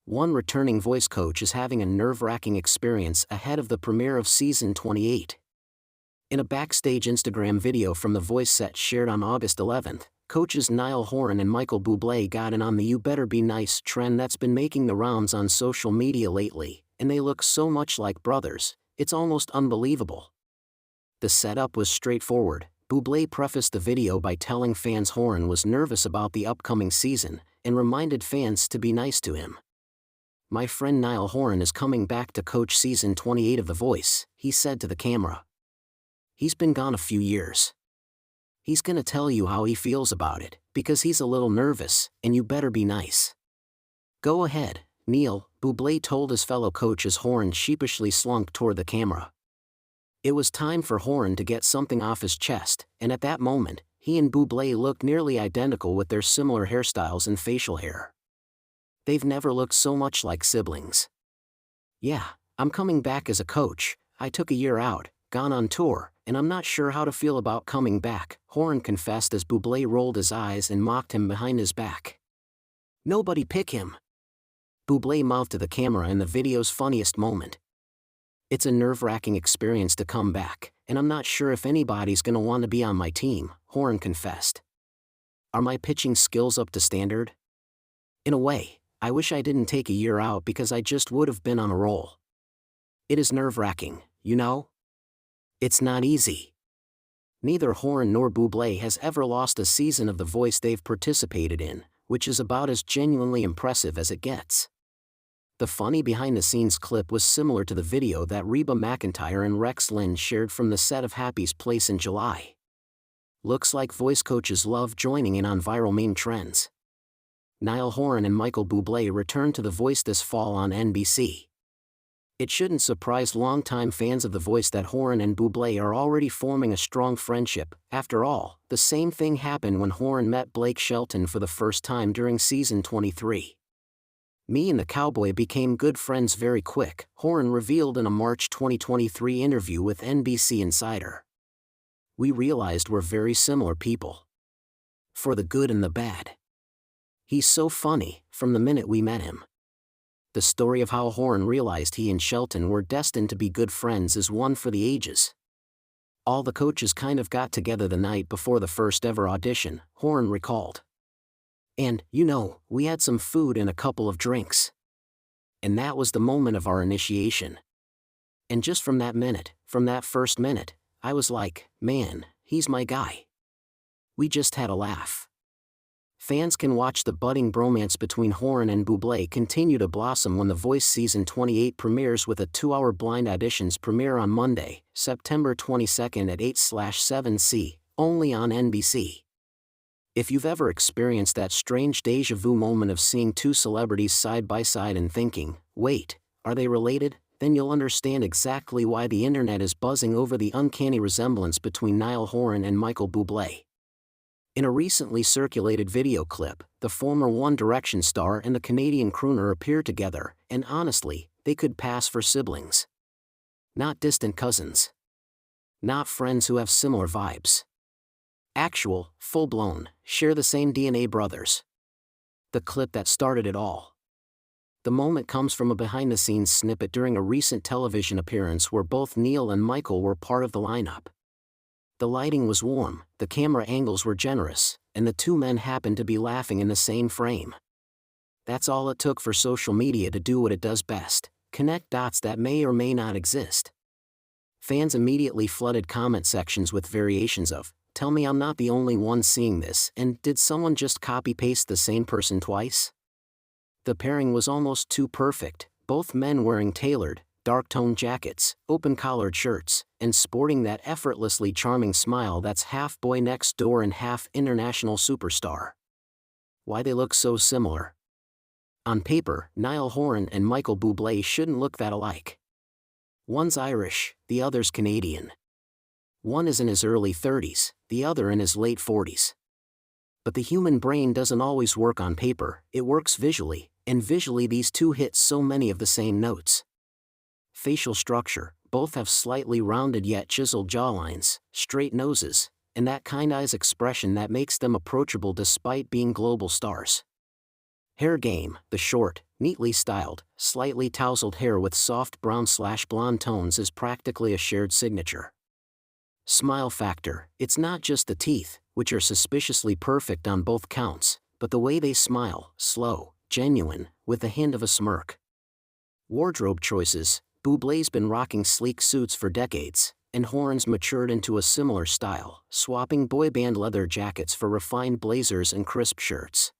One returning voice coach is having a nerve-wracking experience ahead of the premiere of Season 28. In a backstage Instagram video from the voice set shared on August 11th, coaches Niall Horan and Michael Bublé got in on the "you better be nice" trend that's been making the rounds on social media lately, and they look so much like brothers, it's almost unbelievable. The setup was straightforward. Bublé prefaced the video by telling fans Horan was nervous about the upcoming season, and reminded fans to be nice to him. "My friend Niall Horan is coming back to coach Season 28 of The Voice," he said to the camera. "He's been gone a few years. He's gonna tell you how he feels about it, because he's a little nervous, and you better be nice." "Go ahead, Niall," Bublé told his fellow coach as Horan sheepishly slunk toward the camera. It was time for Horan to get something off his chest, and at that moment, he and Bublé looked nearly identical with their similar hairstyles and facial hair. They've never looked so much like siblings. "Yeah, I'm coming back as a coach. I took a year out, gone on tour, and I'm not sure how to feel about coming back," Horan confessed as Bublé rolled his eyes and mocked him behind his back. "Nobody pick him," Bublé mouthed to the camera in the video's funniest moment. "It's a nerve-wracking experience to come back, and I'm not sure if anybody's gonna want to be on my team," Horan confessed. "Are my pitching skills up to standard? In a way, I wish I didn't take a year out because I just would have been on a roll. It is nerve-wracking, you know? It's not easy." Neither Horan nor Bublé has ever lost a season of The Voice they've participated in, which is about as genuinely impressive as it gets. The funny behind-the-scenes clip was similar to the video that Reba McEntire and Rex Lynn shared from the set of Happy's Place in July. Looks like voice coaches love joining in on viral meme trends. Niall Horan and Michael Bublé return to The Voice this fall on NBC. It shouldn't surprise longtime fans of The Voice that Horan and Bublé are already forming a strong friendship. After all, the same thing happened when Horan met Blake Shelton for the first time during Season 23. "Me and the cowboy became good friends very quick," Horan revealed in a March 2023 interview with NBC Insider. "We realized we're very similar people. For the good and the bad. He's so funny, from the minute we met him." The story of how Horan realized he and Shelton were destined to be good friends is one for the ages. "All the coaches kind of got together the night before the first ever audition," Horan recalled. "And, we had some food and a couple of drinks. And that was the moment of our initiation. And just from that first minute, I was like, man, he's my guy. We just had a laugh." Fans can watch the budding bromance between Horan and Bublé continue to blossom when The Voice Season 28 premieres, with a 2-hour blind auditions premiere on Monday, September 22nd at 8/7 C, only on NBC. If you've ever experienced that strange déjà vu moment of seeing two celebrities side by side and thinking, wait, are they related? Then you'll understand exactly why the internet is buzzing over the uncanny resemblance between Niall Horan and Michael Bublé. In a recently circulated video clip, the former One Direction star and the Canadian crooner appear together, and honestly, they could pass for siblings. Not distant cousins. Not friends who have similar vibes. Actual, full-blown, share the same DNA brothers. The clip that started it all. The moment comes from a behind-the-scenes snippet during a recent television appearance where both Niall and Michael were part of the lineup. The lighting was warm, the camera angles were generous, and the two men happened to be laughing in the same frame. That's all it took for social media to do what it does best: connect dots that may or may not exist. Fans immediately flooded comment sections with variations of, "Tell me I'm not the only one seeing this," and "Did someone just copy-paste the same person twice?" The pairing was almost too perfect, both men wearing tailored, dark-toned jackets, open-collared shirts, and sporting that effortlessly charming smile that's half boy next door and half international superstar. Why they look so similar? On paper, Niall Horan and Michael Bublé shouldn't look that alike. One's Irish, the other's Canadian. One is in his early 30s, the other in his late 40s. But the human brain doesn't always work on paper, it works visually, and visually these two hit so many of the same notes. Facial structure, both have slightly rounded yet chiseled jawlines, straight noses, and that kind eyes expression that makes them approachable despite being global stars. Hair game: the short, neatly styled, slightly tousled hair with soft brown/blonde tones is practically a shared signature. Smile factor: it's not just the teeth, which are suspiciously perfect on both counts, but the way they smile: slow, genuine, with a hint of a smirk. Wardrobe choices: Bublé's been rocking sleek suits for decades, and Horan's matured into a similar style, swapping boy band leather jackets for refined blazers and crisp shirts.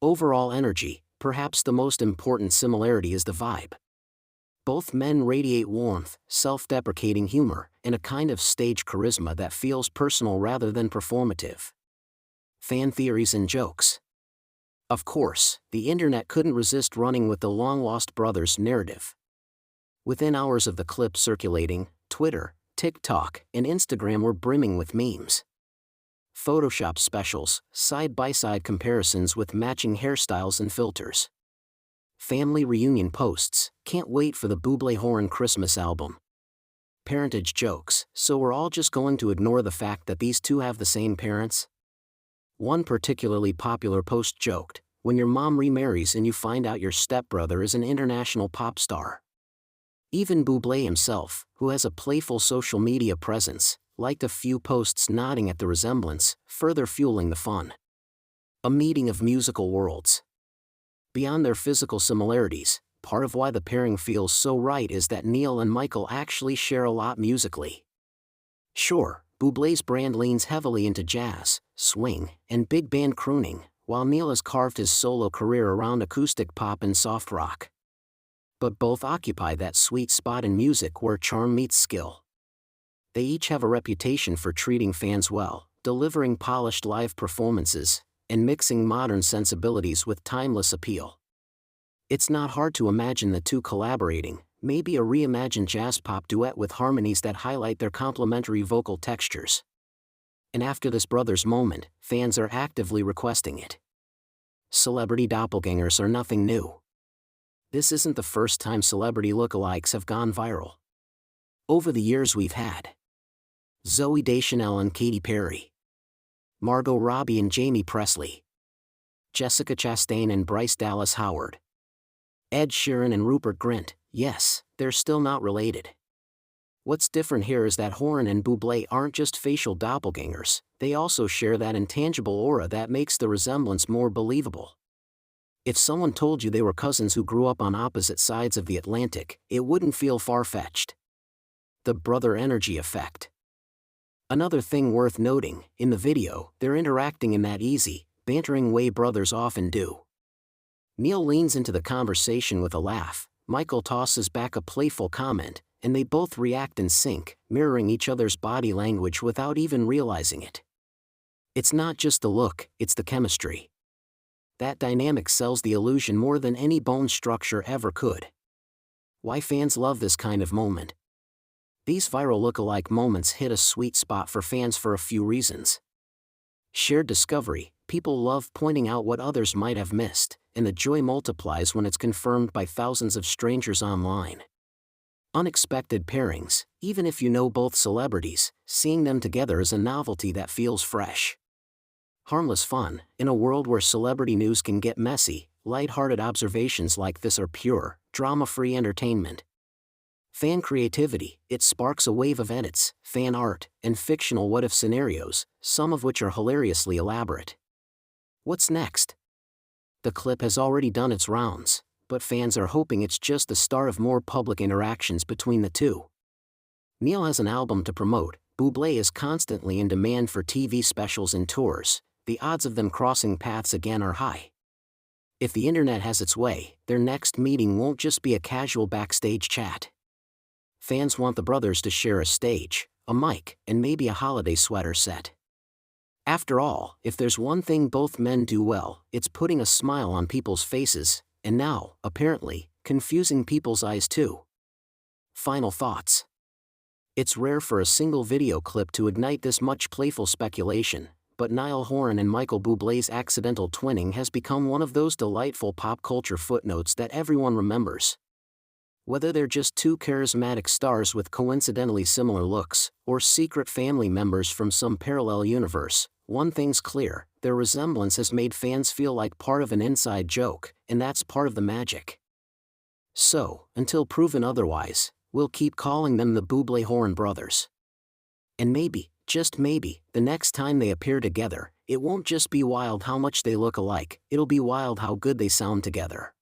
Overall energy: perhaps the most important similarity is the vibe. Both men radiate warmth, self-deprecating humor, and a kind of stage charisma that feels personal rather than performative. Fan theories and jokes. Of course, the internet couldn't resist running with the long-lost brothers narrative. Within hours of the clip circulating, Twitter, TikTok, and Instagram were brimming with memes. Photoshop specials, side-by-side comparisons with matching hairstyles and filters. Family reunion posts: can't wait for the Bublé Horan Christmas album. Parentage jokes: so we're all just going to ignore the fact that these two have the same parents? One particularly popular post joked, when your mom remarries and you find out your stepbrother is an international pop star. Even Bublé himself, who has a playful social media presence, liked a few posts nodding at the resemblance, further fueling the fun. A meeting of musical worlds. Beyond their physical similarities, part of why the pairing feels so right is that Niall and Michael actually share a lot musically. Sure, Bublé's brand leans heavily into jazz, swing, and big band crooning, while Niall has carved his solo career around acoustic pop and soft rock. But both occupy that sweet spot in music where charm meets skill. They each have a reputation for treating fans well, delivering polished live performances, and mixing modern sensibilities with timeless appeal. It's not hard to imagine the two collaborating, maybe a reimagined jazz-pop duet with harmonies that highlight their complementary vocal textures. And after this brothers moment, fans are actively requesting it. Celebrity doppelgangers are nothing new. This isn't the first time celebrity lookalikes have gone viral. Over the years we've had Zooey Deschanel and Katy Perry, Margot Robbie and Jamie Presley, Jessica Chastain and Bryce Dallas Howard, Ed Sheeran and Rupert Grint. Yes, they're still not related. What's different here is that Horan and Bublé aren't just facial doppelgangers, they also share that intangible aura that makes the resemblance more believable. If someone told you they were cousins who grew up on opposite sides of the Atlantic, it wouldn't feel far-fetched. The brother energy effect. Another thing worth noting, in the video, they're interacting in that easy, bantering way brothers often do. Niall leans into the conversation with a laugh, Michael tosses back a playful comment, and they both react in sync, mirroring each other's body language without even realizing it. It's not just the look, it's the chemistry. That dynamic sells the illusion more than any bone structure ever could. Why fans love this kind of moment? These viral look-alike moments hit a sweet spot for fans for a few reasons. Shared discovery: people love pointing out what others might have missed, and the joy multiplies when it's confirmed by thousands of strangers online. Unexpected pairings: even if you know both celebrities, seeing them together is a novelty that feels fresh. Harmless fun: in a world where celebrity news can get messy, light-hearted observations like this are pure, drama-free entertainment. Fan creativity: it sparks a wave of edits, fan art, and fictional what-if scenarios, some of which are hilariously elaborate. What's next? The clip has already done its rounds, but fans are hoping it's just the start of more public interactions between the two. Niall has an album to promote, Bublé is constantly in demand for TV specials and tours, the odds of them crossing paths again are high. If the internet has its way, their next meeting won't just be a casual backstage chat. Fans want the brothers to share a stage, a mic, and maybe a holiday sweater set. After all, if there's one thing both men do well, it's putting a smile on people's faces, and now, apparently, confusing people's eyes too. Final thoughts. It's rare for a single video clip to ignite this much playful speculation, but Niall Horan and Michael Bublé's accidental twinning has become one of those delightful pop culture footnotes that everyone remembers. Whether they're just two charismatic stars with coincidentally similar looks, or secret family members from some parallel universe, one thing's clear: their resemblance has made fans feel like part of an inside joke, and that's part of the magic. So, until proven otherwise, we'll keep calling them the Bublé Horan brothers. And maybe, just maybe, the next time they appear together, it won't just be wild how much they look alike, it'll be wild how good they sound together.